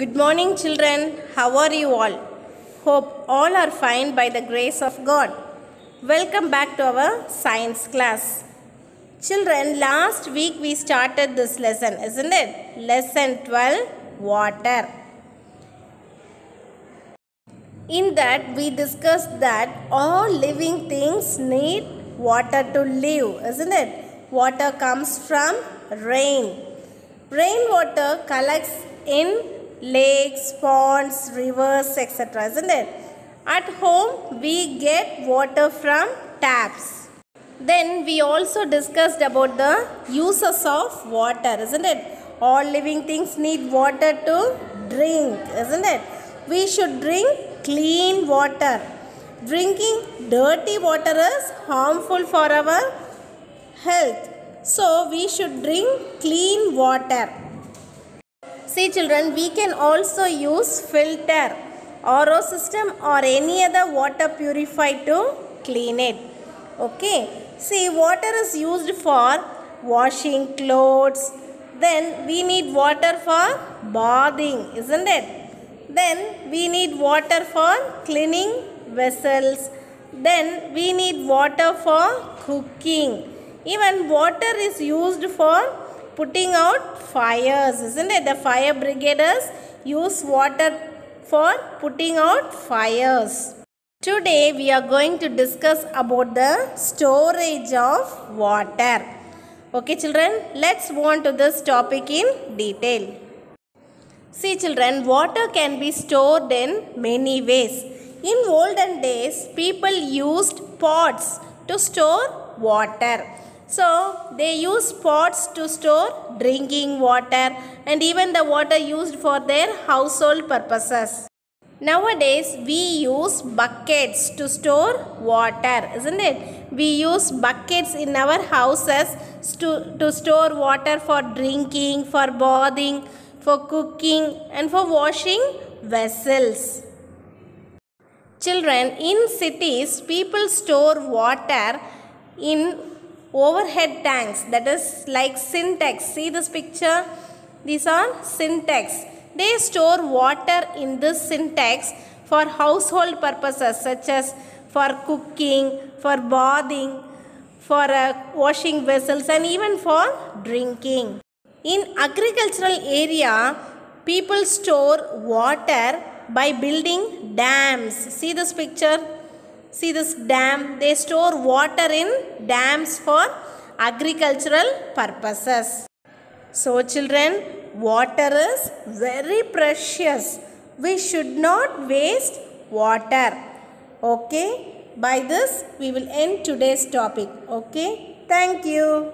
Good morning, children. How are you all? Hope all are fine by the grace of God. Welcome back to our science class. Children, last week we started this lesson, isn't it? Lesson 12, Water. In that, we discussed that all living things need water to live, isn't it? Water comes from rain. Rainwater collects in lakes, ponds, rivers, etc., isn't it? At home, we get water from taps. Then we also discussed about the uses of water, isn't it? All living things need water to drink, isn't it? We should drink clean water. Drinking dirty water is harmful for our health. So we should drink clean water. See children, we can also use filter, RO system or any other water purifier to clean it. Okay. See, water is used for washing clothes. Then we need water for bathing, isn't it? Then we need water for cleaning vessels. Then we need water for cooking. Even water is used for putting out fires, isn't it? The fire brigaders use water for putting out fires. Today we are going to discuss about the storage of water. Okay children, let's move on to this topic in detail. See children, water can be stored in many ways. In olden days, people used pots to store water. So, they used pots to store drinking water and even the water used for their household purposes. Nowadays, we use buckets to store water, isn't it? We use buckets in our houses to store water for drinking, for bathing, for cooking and for washing vessels. Children, in cities, people store water in overhead tanks, that is like Sintex. See this picture? These are Sintex. They store water in this Sintex for household purposes such as for cooking, for bathing, for washing vessels and even for drinking. In agricultural area, people store water by building dams. See this picture? See this dam? They store water in dams for agricultural purposes. So children, water is very precious. We should not waste water. Okay? By this, we will end today's topic. Okay? Thank you.